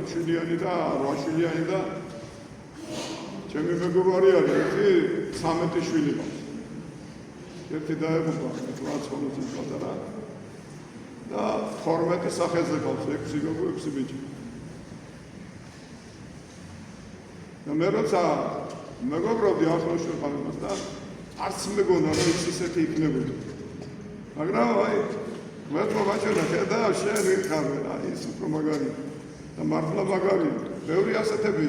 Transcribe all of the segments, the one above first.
7-შვილიანი და 8-შვილიანი და ჩემი მეგობარი არის, ერთი 13 შვილი მაქვს. ერთი დაეღუპა, ლაცხოვნის პატარა და 12 სახეზე ყავს, 6 გოგო, 6 ბიჭი. და მე როცა მეგობრობდი ახლოს ვიყავ იმას და არც მეგონა რომ ისეთი იქნებოდა. მაგრამ აი მეთქვა ბაჭენა ხედა შენ ვიყავ რა ის უფრო მაგარი და მართლა მაგარი ბევრი ასეთები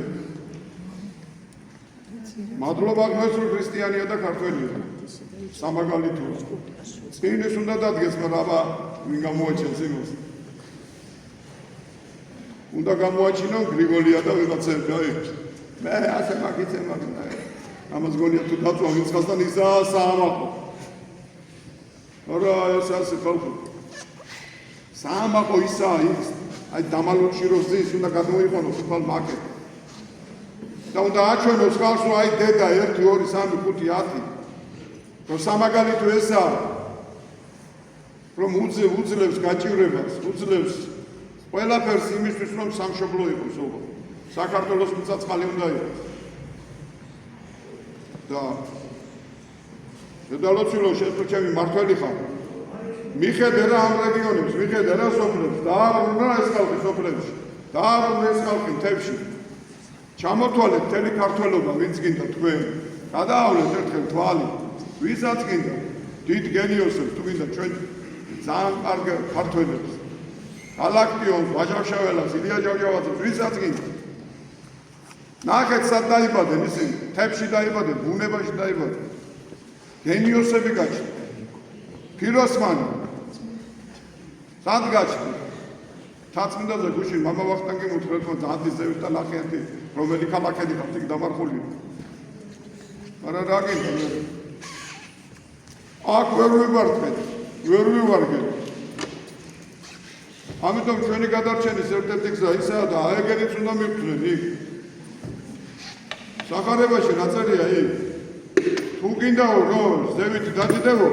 მადლობა ღმერთს რომ ქრისტიანია და ქართველია სამაგალითოა წინის უნდა დადგეს მაგრამ აბა ვინ გამოაჩენს იმას უნდა გამოაჩინონ გრიგოლია და ვიღაცები აი მე ასე მაგიცე მაგნა ამას გონია თუ დაწვა ვინცხასთან ისა საამაყო არა ეს ასე ხალხო საამაყო ისა ის აი დამალუჩი რო ზის უნდა გადმოიყონოს თვალ მაკეტ და უნდა აჩვენოს ხალხს რომ აი დედა 1 2 3 5 10 რომ სამაგალითო ესა რომ უძლებს გაჭირებას უძლებს ყველაფერს იმისთვის რომ სამშობლო იყოს ოღონდ საქართველოს მიწა-წყალი უნდა იყოს და დედალოცილო შემწჩემი მართველი ხარ მიხედე რა ამ რეგიონებს მიხედე რა სოფლებს და არა ეს ხალხი სოფლებში და არა ეს ხალხი მთებში ჩამოთვალეთ მთელი ქართველობა ვინც გინდა თქვენ გადაავლეთ ერთხელ თვალი ვისაც გინდა დიდ გენიოსებს თუ გინდა ჩვენ ძალიან კარგ ქართველებს გალაქტიონს ვაჟავშაველას ილია ჯავჯავაძეს ვისაც გინდა ნახეთ სად დაიბადნენ ისინი მთებში დაიბადნენ ბუნებაში დაიბადნენ გენიოსები გაჩნდა ფიროსმანი სად გაჩნდა თაცმიდაზე გუშინ მამა ვახტანგი მუთხრეთ რომ ზადის ზევითა ნახეთი რომელი ქალაქები ხართ იქ დამარხული არა რა გინდა აქ ვერ ვივარგეთ ამიტომ ჩვენი გადარჩენის ერთ-ერთი გზა ისაა და აეგერიც უნდა მივხვდნენ იქ სახარებაში ნაწერია იქ თუ გინდაო რომ ზევით დადიდებო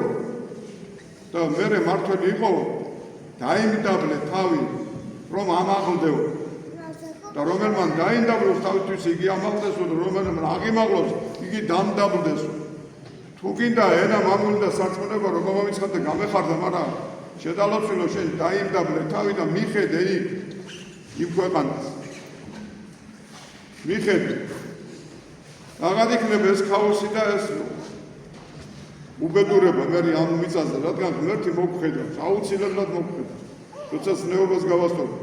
და მერე მართველი იყო დაიმდაბლე თავი რომ ამაღლდეო და რომელმან დაინდაბლოს თავისთვის იგი ამაღლდესო და რომელმან აღიმაღლოს იგი დამდაბლდესო თუ გინდა ენა მამული და სარწმუნება რომ მომიცხადე გამეხარდა მაგრამ შედალოცილო შენ დაიმდაბლე თავი და მიხედე იმ ქვეყანას მიხედე აღარ იქნება ეს ქაოსი და ეს უბედურება მე ამ მიწაზე რადგან ღმერთი მოგხედავს აუცილებლად მოგხედავს როცა ზნეობას გავასწორებ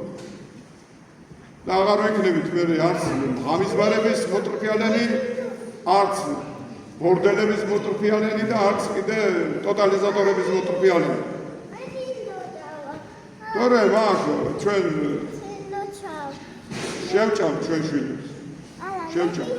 და აღარ ვიქნებით მე არც ღამისბარების მოტრფიალენი არც ბორდელების მოტრფიალენი და არც კიდე ტოტალიზატორების მოტრფიალენი თორე ვახ ჩვენ შევჭამ ჩვენ შვილებს შევჭამ